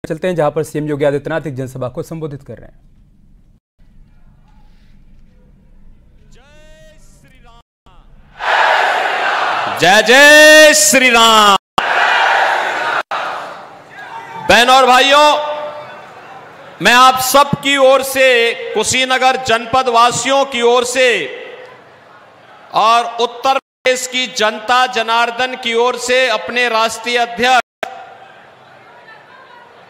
चलते हैं जहां पर सीएम योगी आदित्यनाथ एक जनसभा को संबोधित कर रहे हैं। जय जय श्री राम। बहनों और भाइयों, मैं आप सब की ओर से, कुशीनगर जनपद वासियों की ओर से और उत्तर प्रदेश की जनता जनार्दन की ओर से अपने राष्ट्रीय अध्यक्ष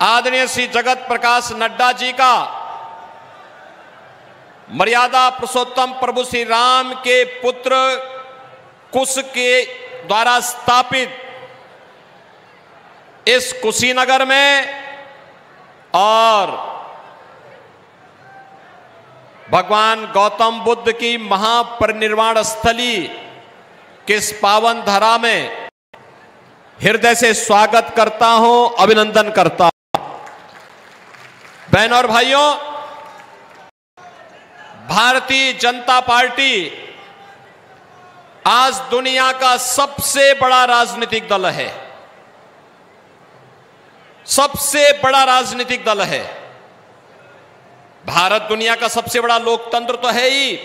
आदरणीय श्री जगत प्रकाश नड्डा जी का मर्यादा पुरुषोत्तम प्रभु श्री राम के पुत्र कुश के द्वारा स्थापित इस कुशीनगर में और भगवान गौतम बुद्ध की महापरिनिर्वाण स्थली के इस पावन धरा में हृदय से स्वागत करता हूं, अभिनंदन करता हूं। बहनों और भाइयों, भारतीय जनता पार्टी आज दुनिया का सबसे बड़ा राजनीतिक दल है। सबसे बड़ा राजनीतिक दल है। भारत दुनिया का सबसे बड़ा लोकतंत्र तो है ही,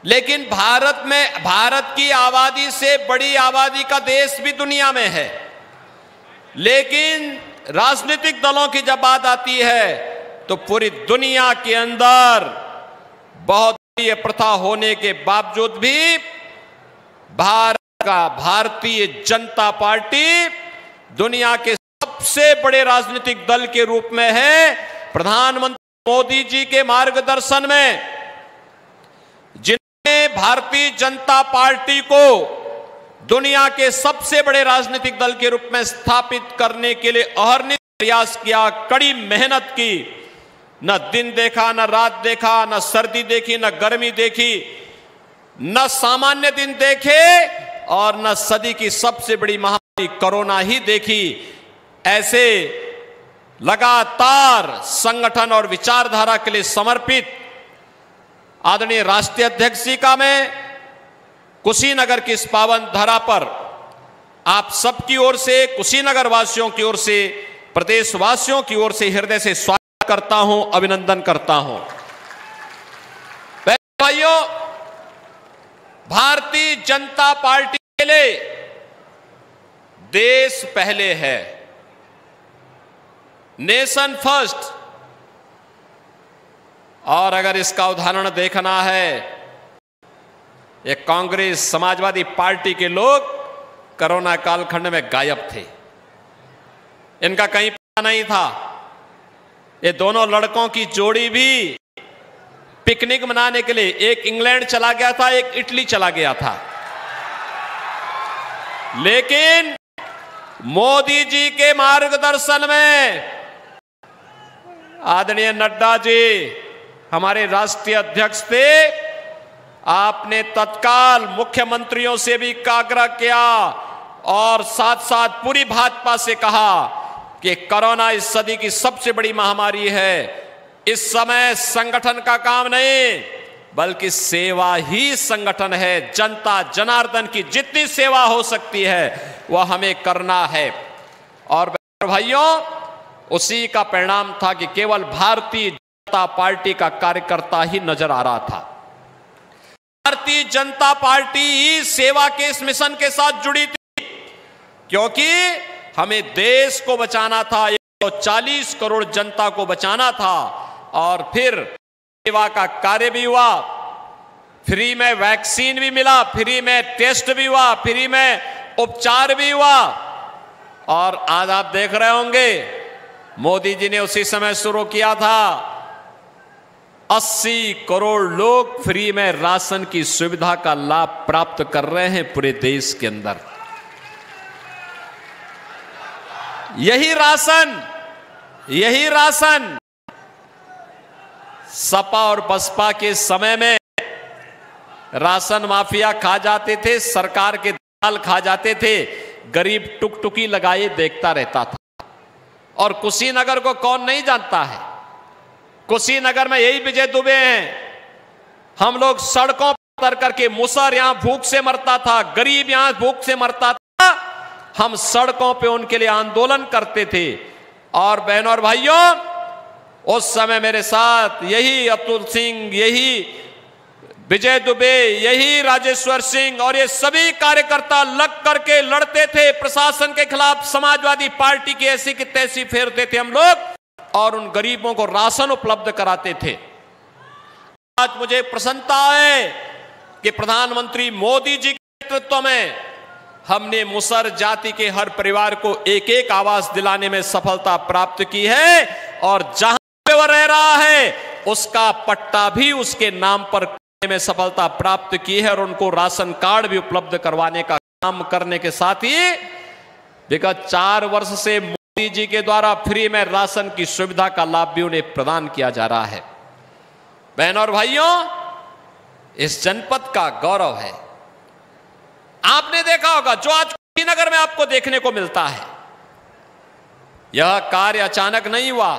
लेकिन भारत की आबादी से बड़ी आबादी का देश भी दुनिया में है। लेकिन राजनीतिक दलों की जब बात आती है तो पूरी दुनिया के अंदर बहुत बड़ी प्रथा होने के बावजूद भी भारतीय जनता पार्टी दुनिया के सबसे बड़े राजनीतिक दल के रूप में है। प्रधानमंत्री मोदी जी के मार्गदर्शन में जिन्होंने भारतीय जनता पार्टी को दुनिया के सबसे बड़े राजनीतिक दल के रूप में स्थापित करने के लिए अहरनिश प्रयास किया, कड़ी मेहनत की। न दिन देखा, न रात देखा, न सर्दी देखी, न गर्मी देखी, न सामान्य दिन देखे और न सदी की सबसे बड़ी महामारी कोरोना ही देखी। ऐसे लगातार संगठन और विचारधारा के लिए समर्पित आदरणीय राष्ट्रीय अध्यक्ष जी का मैं कुशीनगर की इस पावन धरा पर आप सबकी ओर से, कुशीनगर वासियों की ओर से, प्रदेशवासियों की ओर से हृदय से स्वागत करता हूं, अभिनंदन करता हूं। भाइयों, भारतीय जनता पार्टी के लिए देश पहले है, नेशन फर्स्ट। और अगर इसका उदाहरण देखना है, ये कांग्रेस समाजवादी पार्टी के लोग कोरोना कालखंड में गायब थे, इनका कहीं पता नहीं था। ये दोनों लड़कों की जोड़ी भी पिकनिक मनाने के लिए एक इंग्लैंड चला गया था, एक इटली चला गया था। लेकिन मोदी जी के मार्गदर्शन में आदरणीय नड्डा जी हमारे राष्ट्रीय अध्यक्ष थे, आपने तत्काल मुख्यमंत्रियों से भी आग्रह किया और साथ साथ पूरी भाजपा से कहा कि कोरोना इस सदी की सबसे बड़ी महामारी है। इस समय संगठन का काम नहीं बल्कि सेवा ही संगठन है। जनता जनार्दन की जितनी सेवा हो सकती है वह हमें करना है। और भाइयों, उसी का परिणाम था कि केवल भारतीय जनता पार्टी का कार्यकर्ता ही नजर आ रहा था। भारतीय जनता पार्टी ही सेवा के इस मिशन के साथ जुड़ी थी, क्योंकि हमें देश को बचाना था, 140 करोड़ जनता को बचाना था। और फिर सेवा का कार्य भी हुआ, फ्री में वैक्सीन भी मिला, फ्री में टेस्ट भी हुआ, फ्री में उपचार भी हुआ। और आज आप देख रहे होंगे मोदी जी ने उसी समय शुरू किया था, 80 करोड़ लोग फ्री में राशन की सुविधा का लाभ प्राप्त कर रहे हैं पूरे देश के अंदर। यही राशन सपा और बसपा के समय में राशन माफिया खा जाते थे, सरकार के दलाल खा जाते थे, गरीब टुकटुकी लगाए देखता रहता था। और कुशीनगर को कौन नहीं जानता है? कुशीनगर में यही विजय दुबे हैं। हम लोग सड़कों पर करके, मुसहर यहां भूख से मरता था, गरीब यहां भूख से मरता था, हम सड़कों पे उनके लिए आंदोलन करते थे और बहनों और भाइयों, उस समय मेरे साथ यही अतुल सिंह, यही विजय दुबे, यही राजेश्वर सिंह और ये सभी कार्यकर्ता लग करके लड़ते थे प्रशासन के खिलाफ। समाजवादी पार्टी की ऐसी की तैसी फेरते थे हम लोग और उन गरीबों को राशन उपलब्ध कराते थे। आज मुझे प्रसन्नता है कि प्रधानमंत्री मोदी जी के नेतृत्व में हमने मुसहर जाति के हर परिवार को एक एक आवास दिलाने में सफलता प्राप्त की है और जहां पे वह रह रहा है उसका पट्टा भी उसके नाम पर में सफलता प्राप्त की है और उनको राशन कार्ड भी उपलब्ध करवाने का काम करने के साथ ही विगत 4 वर्ष से मोदी जी के द्वारा फ्री में राशन की सुविधा का लाभ भी उन्हें प्रदान किया जा रहा है। बहनों और भाइयों, इस जनपद का गौरव है। आपने देखा होगा जो आज कुशीनगर में आपको देखने को मिलता है, यह कार्य अचानक नहीं हुआ।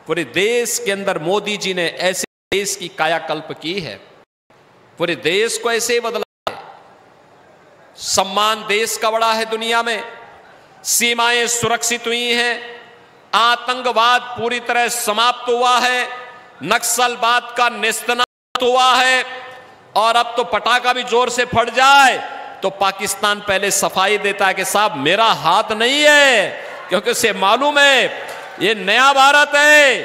पूरे देश के अंदर मोदी जी ने ऐसे देश की कायाकल्प की है, पूरे देश को ऐसे ही बदला है। सम्मान देश का बड़ा है दुनिया में, सीमाएं सुरक्षित हुई हैं, आतंकवाद पूरी तरह समाप्त हुआ है, नक्सलवाद का नेस्तनाबूद हुआ है और अब तो पटाखा भी जोर से फट जाए तो पाकिस्तान पहले सफाई देता है कि साहब मेरा हाथ नहीं है, क्योंकि उसे मालूम है ये नया भारत है,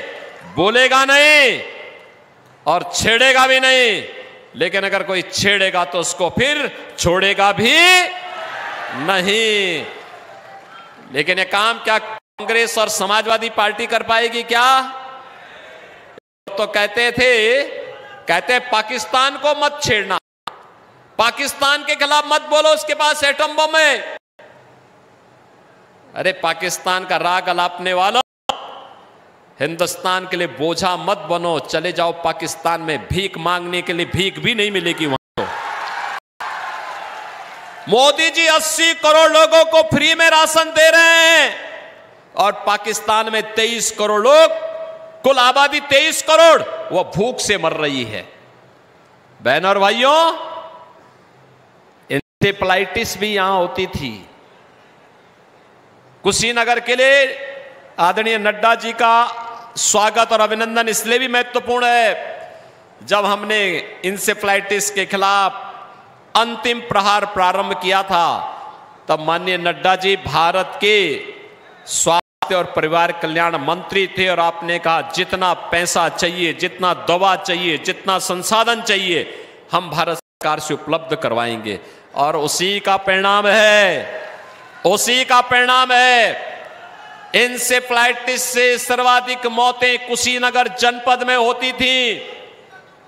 बोलेगा नहीं और छेड़ेगा भी नहीं, लेकिन अगर कोई छेड़ेगा तो उसको फिर छोड़ेगा भी नहीं। लेकिन ये काम क्या कांग्रेस और समाजवादी पार्टी कर पाएगी क्या? तो कहते पाकिस्तान को मत छेड़ना, पाकिस्तान के खिलाफ मत बोलो, उसके पास एटम बम है। अरे पाकिस्तान का राग अलापने वालों, हिंदुस्तान के लिए बोझा मत बनो, चले जाओ पाकिस्तान में भीख मांगने के लिए, भीख भी नहीं मिलेगी वहां। तो मोदी जी 80 करोड़ लोगों को फ्री में राशन दे रहे हैं और पाकिस्तान में 23 करोड़ लोग, कुल आबादी 23 करोड़, वो भूख से मर रही है। बहनों और भाइयों, इंसेफ्लाइटिस भी यहां होती थी। कुशीनगर के लिए आदरणीय नड्डा जी का स्वागत और अभिनंदन इसलिए भी महत्वपूर्ण है, जब हमने इंसेफ्लाइटिस के खिलाफ अंतिम प्रहार प्रारंभ किया था तब माननीय नड्डा जी भारत के स्वास्थ्य और परिवार कल्याण मंत्री थे और आपने कहा जितना पैसा चाहिए, जितना दवा चाहिए, जितना संसाधन चाहिए हम भारत सरकार से उपलब्ध करवाएंगे। और उसी का परिणाम है इंसेफ्लाइटिस से सर्वाधिक मौतें कुशीनगर जनपद में होती थी,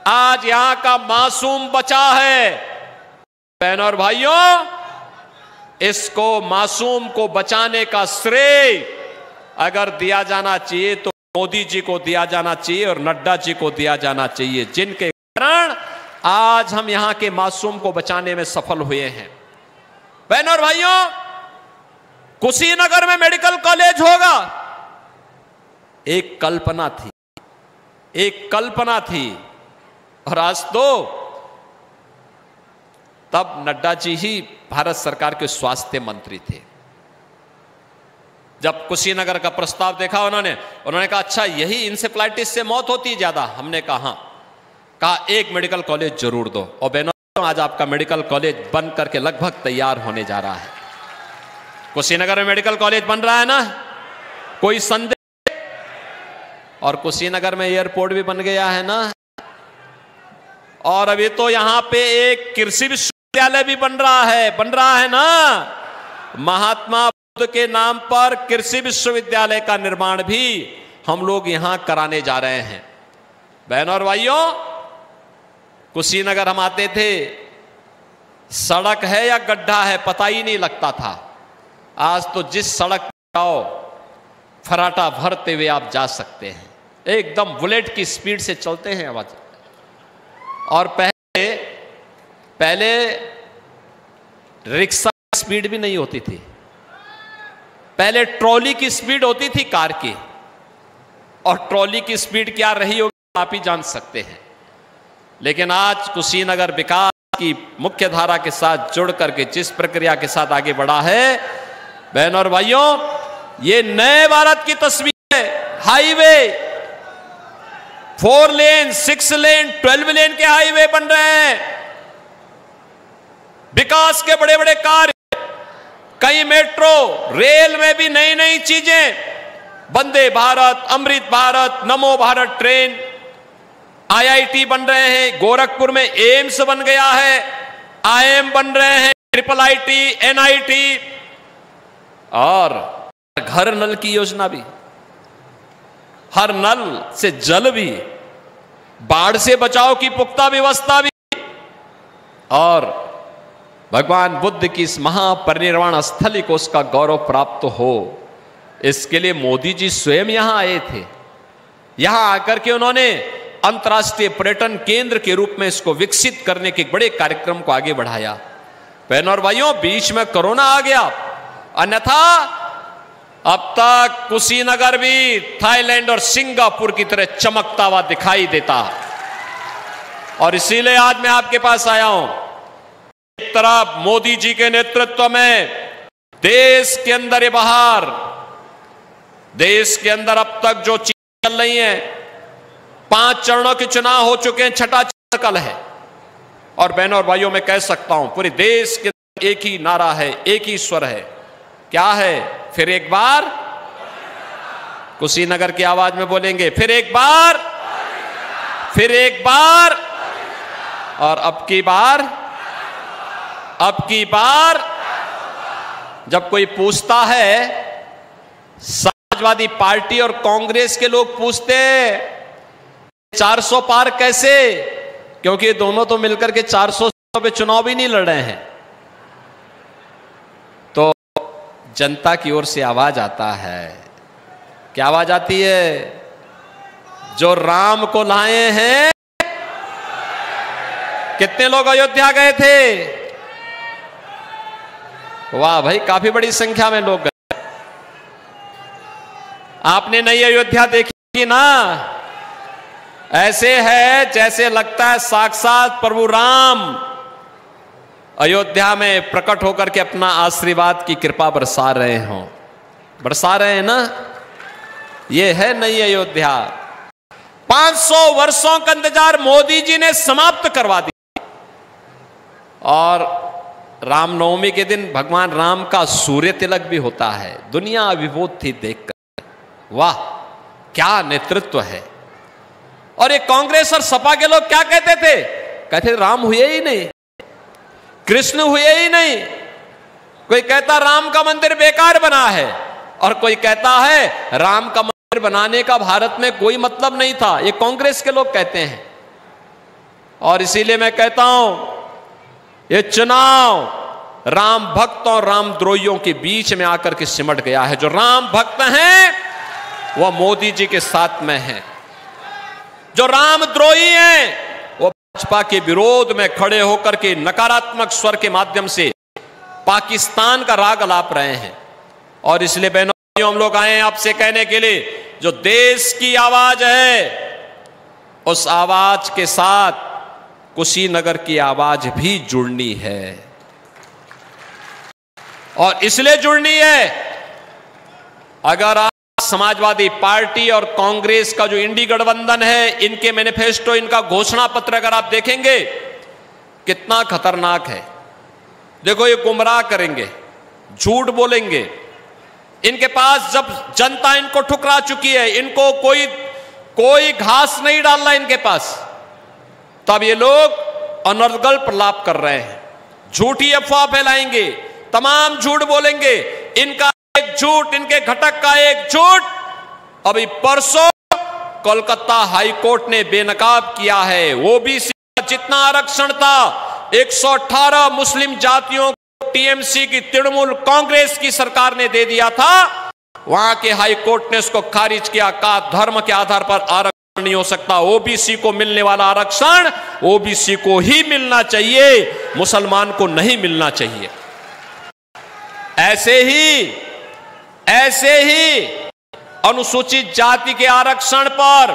आज यहां का मासूम बचा है। बहनों और भाइयों, इसको मासूम को बचाने का श्रेय अगर दिया जाना चाहिए तो मोदी जी को दिया जाना चाहिए और नड्डा जी को दिया जाना चाहिए, जिनके कारण आज हम यहां के मासूम को बचाने में सफल हुए हैं। बहनों और भाइयों, कुशीनगर में मेडिकल कॉलेज होगा, एक कल्पना थी और आज तो तब नड्डा जी ही भारत सरकार के स्वास्थ्य मंत्री थे। जब कुशीनगर का प्रस्ताव देखा उन्होंने कहा अच्छा यही इंसेफ्लाइटिस से मौत होती है ज्यादा। हमने कहा एक मेडिकल कॉलेज जरूर दो। और बहनों, आज आपका मेडिकल कॉलेज बन करके लगभग तैयार होने जा रहा है। कुशीनगर में मेडिकल कॉलेज बन रहा है ना, कोई संदेह? और कुशीनगर में एयरपोर्ट भी बन गया है ना, और अभी तो यहां पे एक कृषि विश्वविद्यालय भी बन रहा है ना। महात्मा बुद्ध के नाम पर कृषि विश्वविद्यालय का निर्माण भी हम लोग यहां कराने जा रहे हैं। बहनों और भाइयों, कुशीनगर हम आते थे, सड़क है या गड्ढा है पता ही नहीं लगता था। आज तो जिस सड़क पर जाओ फराटा भरते हुए आप जा सकते हैं, एकदम बुलेट की स्पीड से चलते हैं आवाज। और पहले रिक्शा की स्पीड भी नहीं होती थी, पहले ट्रॉली की स्पीड होती थी कार की, और ट्रॉली की स्पीड क्या रही होगी आप ही जान सकते हैं। लेकिन आज कुशीनगर विकास की मुख्य धारा के साथ जुड़ करके जिस प्रक्रिया के साथ आगे बढ़ा है, बहनों और भाइयों, ये नए भारत की तस्वीर हाईवे, 4 लेन, 6 लेन, 12 लेन के हाईवे बन रहे हैं। विकास के बड़े बड़े कार्य, कई मेट्रो, रेल में भी नई नई चीजें, वंदे भारत, अमृत भारत, नमो भारत ट्रेन, IIT बन रहे हैं, गोरखपुर में एम्स बन गया है, IIM बन रहे हैं, IIIT, NIT, और घर नल की योजना भी, हर नल से जल भी, बाढ़ से बचाव की पुख्ता व्यवस्था भी, और भगवान बुद्ध की इस महापरिनिर्वाण स्थली को उसका गौरव प्राप्त हो, इसके लिए मोदी जी स्वयं यहां आए थे। यहां आकर के उन्होंने अंतर्राष्ट्रीय पर्यटन केंद्र के रूप में इसको विकसित करने के बड़े कार्यक्रम को आगे बढ़ाया। बहनों और भाइयों, बीच में कोरोना आ गया, अन्यथा अब तक कुशीनगर भी थाईलैंड और सिंगापुर की तरह चमकता हुआ दिखाई देता। और इसीलिए आज मैं आपके पास आया हूं। एक तरफ मोदी जी के नेतृत्व में देश के अंदर ये बाहर, देश के अंदर अब तक जो चीजें चल रही हैं, 5 चरणों के चुनाव हो चुके हैं, 6ठा चरण कल है। और बहनों और भाइयों, मैं कह सकता हूं पूरे देश के एक ही नारा है, एक ही स्वर है। क्या है? फिर एक बार, कुशीनगर की आवाज में बोलेंगे, फिर एक बार, फिर एक बार, और अब की बार, अब की बार। जब कोई पूछता है, समाजवादी पार्टी और कांग्रेस के लोग पूछते हैं 400 पार कैसे, क्योंकि दोनों तो मिलकर के 400 पे चुनाव भी नहीं लड़ रहे हैं। तो जनता की ओर से आवाज आता है। क्या आवाज आती है? जो राम को लाए हैं। कितने लोग अयोध्या गए थे? वाह भाई, काफी बड़ी संख्या में लोग गए। आपने नई अयोध्या देखी ना? ऐसे है जैसे लगता है साक्षात प्रभु राम अयोध्या में प्रकट होकर के अपना आशीर्वाद की कृपा बरसा रहे हों। बरसा रहे हैं ना? ये है नई अयोध्या। 500 वर्षों का इंतजार मोदी जी ने समाप्त करवा दिया। और रामनवमी के दिन भगवान राम का सूर्य तिलक भी होता है। दुनिया अभिभूत थी देखकर। वाह, क्या नेतृत्व है। और ये कांग्रेस और सपा के लोग क्या कहते थे? कहते राम हुए ही नहीं, कृष्ण हुए ही नहीं। कोई कहता राम का मंदिर बेकार बना है, और कोई कहता है राम का मंदिर बनाने का भारत में कोई मतलब नहीं था। ये कांग्रेस के लोग कहते हैं। और इसीलिए मैं कहता हूं, ये चुनाव राम भक्तों और रामद्रोहियों के बीच में आकर के सिमट गया है। जो राम भक्त हैं वह मोदी जी के साथ में हैं, जो रामद्रोही हैं वो भाजपा के विरोध में खड़े होकर के नकारात्मक स्वर के माध्यम से पाकिस्तान का राग अलाप रहे हैं। और इसलिए बहनों, हम लोग आए हैं आपसे कहने के लिए, जो देश की आवाज है उस आवाज के साथ कुशीनगर की आवाज भी जुड़नी है। और इसलिए जुड़नी है, अगर आप समाजवादी पार्टी और कांग्रेस का जो इंडी गठबंधन है, इनके मैनिफेस्टो, इनका घोषणा पत्र अगर आप देखेंगे, कितना खतरनाक है। देखो, ये गुमराह करेंगे, झूठ बोलेंगे। इनके पास जब जनता इनको ठुकरा चुकी है, इनको कोई घास नहीं डालना इनके पास, तब ये लोग अनर्गल प्रलाप कर रहे हैं, झूठी अफवाह फैलाएंगे, तमाम झूठ बोलेंगे। इनका एक झूठ, इनके घटक का एक झूठ अभी परसों कोलकाता हाईकोर्ट ने बेनकाब किया है। ओबीसी का जितना आरक्षण था, 118 मुस्लिम जातियों को टीएमसी की तृणमूल कांग्रेस की सरकार ने दे दिया था। वहां के हाईकोर्ट ने उसको खारिज किया। कहा धर्म के आधार पर आरक्षण नहीं हो सकता, ओबीसी को मिलने वाला आरक्षण ओबीसी को ही मिलना चाहिए, मुसलमान को नहीं मिलना चाहिए। ऐसे ही अनुसूचित जाति के आरक्षण पर,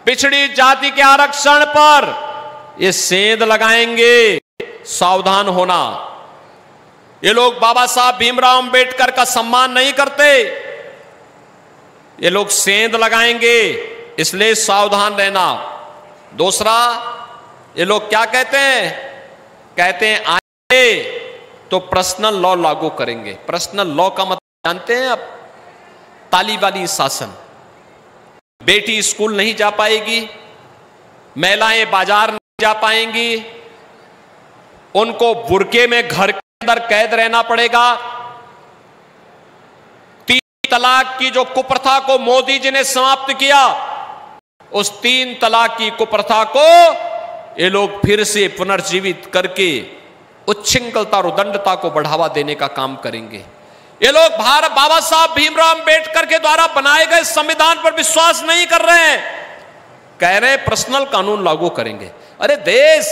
पिछड़ी जाति के आरक्षण पर ये सेंध लगाएंगे। सावधान होना। ये लोग बाबा साहब भीमराव अंबेडकर का सम्मान नहीं करते। ये लोग सेंध लगाएंगे, इसलिए सावधान रहना। दूसरा, ये लोग क्या कहते हैं आए तो पर्सनल लॉ लागू करेंगे। पर्सनल लॉ का मतलब जानते हैं आप? तालिबानी शासन। बेटी स्कूल नहीं जा पाएगी, महिलाएं बाजार नहीं जा पाएंगी, उनको बुर्के में घर के अंदर कैद रहना पड़ेगा। 3 तलाक की जो कुप्रथा को मोदी जी ने समाप्त किया, उस 3 तलाक की कुप्रथा को ये लोग फिर से पुनर्जीवित करके उच्छृंखलता और उदंडता को बढ़ावा देने का काम करेंगे। ये लोग भारत बाबा साहब भीमराव अंबेडकर के द्वारा बनाए गए संविधान पर विश्वास नहीं कर रहे हैं, कह रहे हैं पर्सनल कानून लागू करेंगे। अरे देश,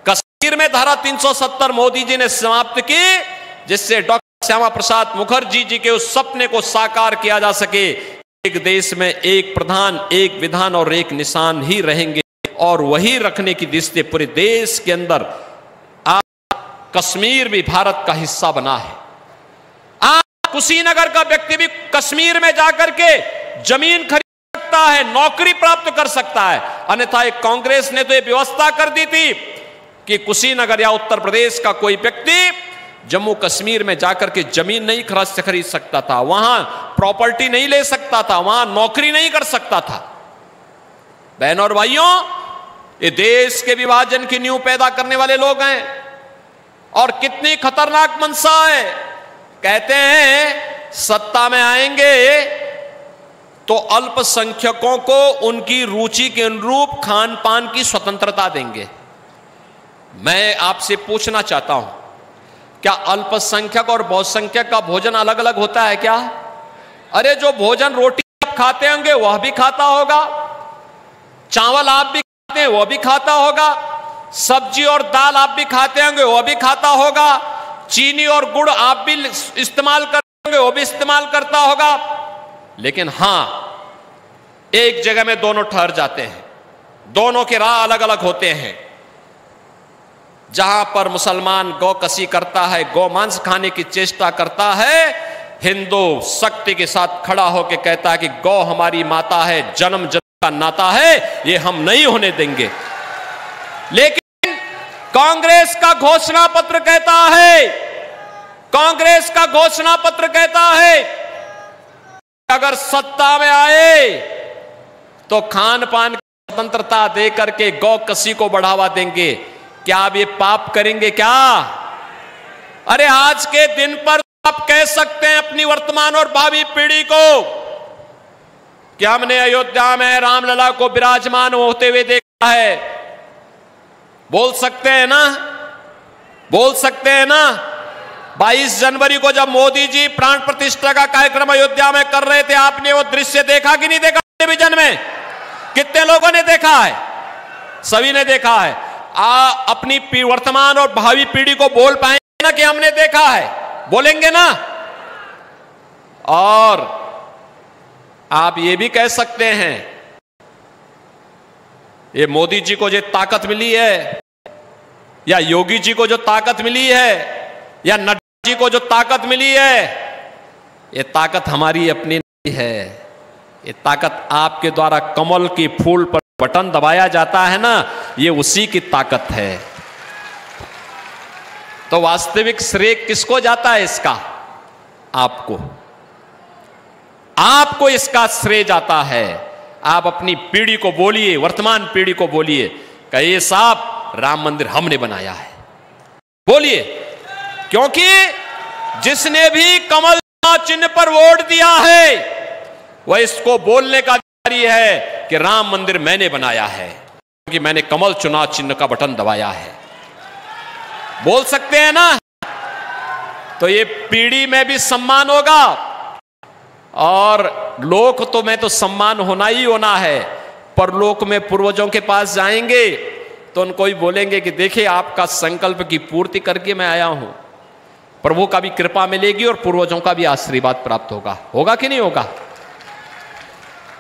कश्मीर में धारा 370 मोदी जी ने समाप्त की, जिससे डॉक्टर श्यामा प्रसाद मुखर्जी जी के उस सपने को साकार किया जा सके। एक देश में एक प्रधान, एक विधान और एक निशान ही रहेंगे, और वही रखने की दृष्टि से पूरे देश के अंदर आज कश्मीर भी भारत का हिस्सा बना है। आज कुशीनगर का व्यक्ति भी कश्मीर में जाकर के जमीन खरीद सकता है, नौकरी प्राप्त कर सकता है। अन्यथा कांग्रेस ने तो यह व्यवस्था कर दी थी कि कुशीनगर या उत्तर प्रदेश का कोई व्यक्ति जम्मू कश्मीर में जाकर के जमीन नहीं खरीद सकता था, वहां प्रॉपर्टी नहीं ले सकता था, वहां नौकरी नहीं कर सकता था। बहनों और भाइयों, ये देश के विभाजन की नींव पैदा करने वाले लोग हैं, और कितनी खतरनाक मंशा है। कहते हैं सत्ता में आएंगे तो अल्पसंख्यकों को उनकी रुचि के अनुरूप खान पान की स्वतंत्रता देंगे। मैं आपसे पूछना चाहता हूं, क्या अल्पसंख्यक और बहुसंख्यक का भोजन अलग अलग होता है क्या? अरे जो भोजन रोटी आप खाते होंगे वह भी खाता होगा, चावल आप भी खाते हैं वह भी खाता होगा, सब्जी और दाल आप भी खाते होंगे वह भी खाता होगा, चीनी और गुड़ आप भी इस्तेमाल करते होंगे वो भी इस्तेमाल करता होगा। लेकिन हां, एक जगह में दोनों ठहर जाते हैं, दोनों के राह अलग अलग होते हैं। जहां पर मुसलमान गौकसी करता है, गौमांस खाने की चेष्टा करता है, हिंदू शक्ति के साथ खड़ा होकर कहता है कि गौ हमारी माता है, जन्म जन्म का नाता है, ये हम नहीं होने देंगे। लेकिन कांग्रेस का घोषणा पत्र कहता है, कांग्रेस का घोषणा पत्र कहता है अगर सत्ता में आए तो खान पान की स्वतंत्रता देकर के गौकसी को बढ़ावा देंगे। क्या आप ये पाप करेंगे क्या? अरे आज के दिन पर आप कह सकते हैं अपनी वर्तमान और भावी पीढ़ी को कि हमने अयोध्या में रामलला को विराजमान होते हुए देखा है। बोल सकते हैं ना? बोल सकते हैं ना? 22 जनवरी को जब मोदी जी प्राण प्रतिष्ठा का कार्यक्रम अयोध्या में कर रहे थे, आपने वो दृश्य देखा कि नहीं देखा? टेलीविजन में कितने लोगों ने देखा है? सभी ने देखा है। अपनी वर्तमान और भावी पीढ़ी को बोल पाएंगे ना कि हमने देखा है? बोलेंगे ना? और आप ये भी कह सकते हैं ये मोदी जी को जो ताकत मिली है, या योगी जी को जो ताकत मिली है, या नड्डा जी को जो ताकत मिली है, ये ताकत हमारी अपनी नहीं है। ये ताकत आपके द्वारा कमल के फूल पर बटन दबाया जाता है ना, ये उसी की ताकत है। तो वास्तविक श्रेय किसको जाता है इसका? आपको, आपको इसका श्रेय जाता है। आप अपनी पीढ़ी को बोलिए, वर्तमान पीढ़ी को बोलिए, कहिए साहब राम मंदिर हमने बनाया है, बोलिए। क्योंकि जिसने भी कमल चिन्ह पर वोट दिया है वह इसको बोलने का अधिकारी है कि राम मंदिर मैंने बनाया है, क्योंकि मैंने कमल चुनाव चिन्ह का बटन दबाया है। बोल सकते हैं ना? तो ये पीढ़ी में भी सम्मान होगा, और लोक तो में तो सम्मान होना ही होना है। पर लोक में पूर्वजों के पास जाएंगे तो उनको ही बोलेंगे कि देखिए आपका संकल्प की पूर्ति करके मैं आया हूं। प्रभु का भी कृपा मिलेगी और पूर्वजों का भी आशीर्वाद प्राप्त होगा। होगा कि नहीं होगा?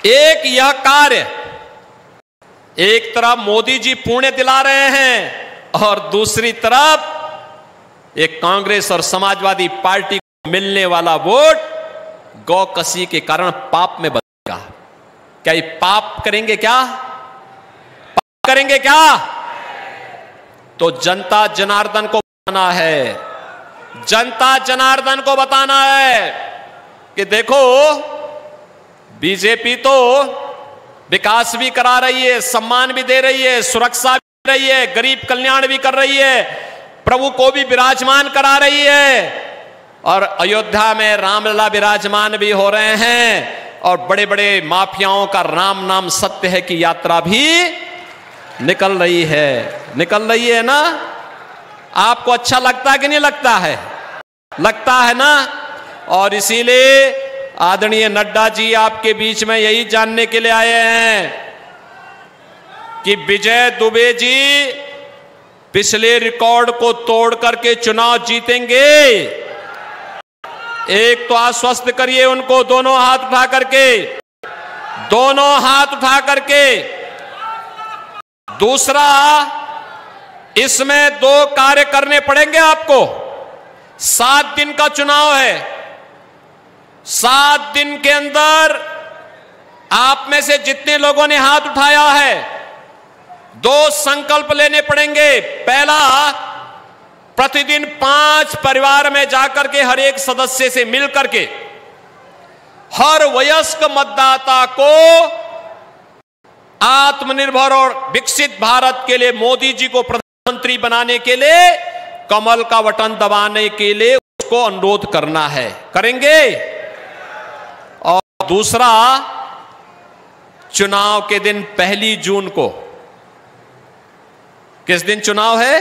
एक यह कार्य, एक तरफ मोदी जी पुण्य दिला रहे हैं और दूसरी तरफ एक कांग्रेस और समाजवादी पार्टी को मिलने वाला वोट गौ कसी के कारण पाप में बदलेगा। क्या ये पाप करेंगे? क्या पाप करेंगे? क्या? तो जनता जनार्दन को बताना है, जनता जनार्दन को बताना है कि देखो बीजेपी तो विकास भी करा रही है, सम्मान भी दे रही है, सुरक्षा भी दे रही है, गरीब कल्याण भी कर रही है, प्रभु को भी विराजमान करा रही है, और अयोध्या में रामलला विराजमान भी हो रहे हैं, और बड़े बड़े माफियाओं का राम नाम सत्य है की यात्रा भी निकल रही है ना। आपको अच्छा लगता है कि नहीं लगता है? लगता है ना। और इसीलिए आदरणीय नड्डा जी आपके बीच में यही जानने के लिए आए हैं कि विजय दुबे जी पिछले रिकॉर्ड को तोड़ करके चुनाव जीतेंगे। एक तो आश्वस्त करिए उनको, दोनों हाथ उठा करके, दोनों हाथ उठा करके। दूसरा, इसमें 2 कार्य करने पड़ेंगे आपको। 7 दिन का चुनाव है, 7 दिन के अंदर आप में से जितने लोगों ने हाथ उठाया है 2 संकल्प लेने पड़ेंगे। पहला, प्रतिदिन 5 परिवार में जाकर के हर एक सदस्य से मिल करके हर वयस्क मतदाता को आत्मनिर्भर और विकसित भारत के लिए, मोदी जी को प्रधानमंत्री बनाने के लिए, कमल का बटन दबाने के लिए उसको अनुरोध करना है। करेंगे? और दूसरा, चुनाव के दिन 1 जून को, किस दिन चुनाव है?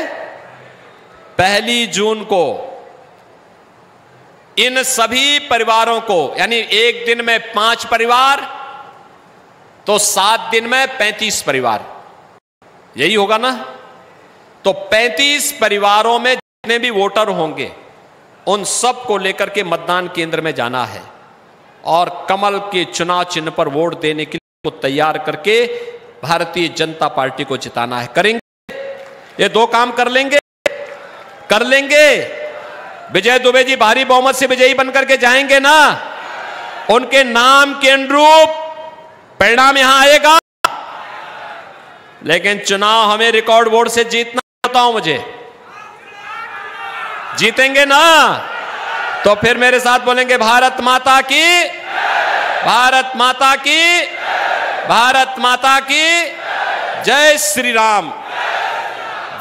1 जून को इन सभी परिवारों को, यानी एक दिन में 5 परिवार, तो 7 दिन में 35 परिवार, यही होगा ना। तो 35 परिवारों में जितने भी वोटर होंगे उन सब को लेकर के मतदान केंद्र में जाना है और कमल के चुनाव चिन्ह पर वोट देने के लिए को तैयार करके भारतीय जनता पार्टी को जिताना है। करेंगे? ये 2 काम कर लेंगे? कर लेंगे? विजय दुबे जी भारी बहुमत से विजयी बनकर के जाएंगे ना, उनके नाम के अनुरूप परिणाम यहां आएगा। लेकिन चुनाव हमें रिकॉर्ड वोट से जीतना, बताओ मुझे, जीतेंगे ना? तो फिर मेरे साथ बोलेंगे भारत माता की, भारत माता की, भारत माता की जय श्री राम।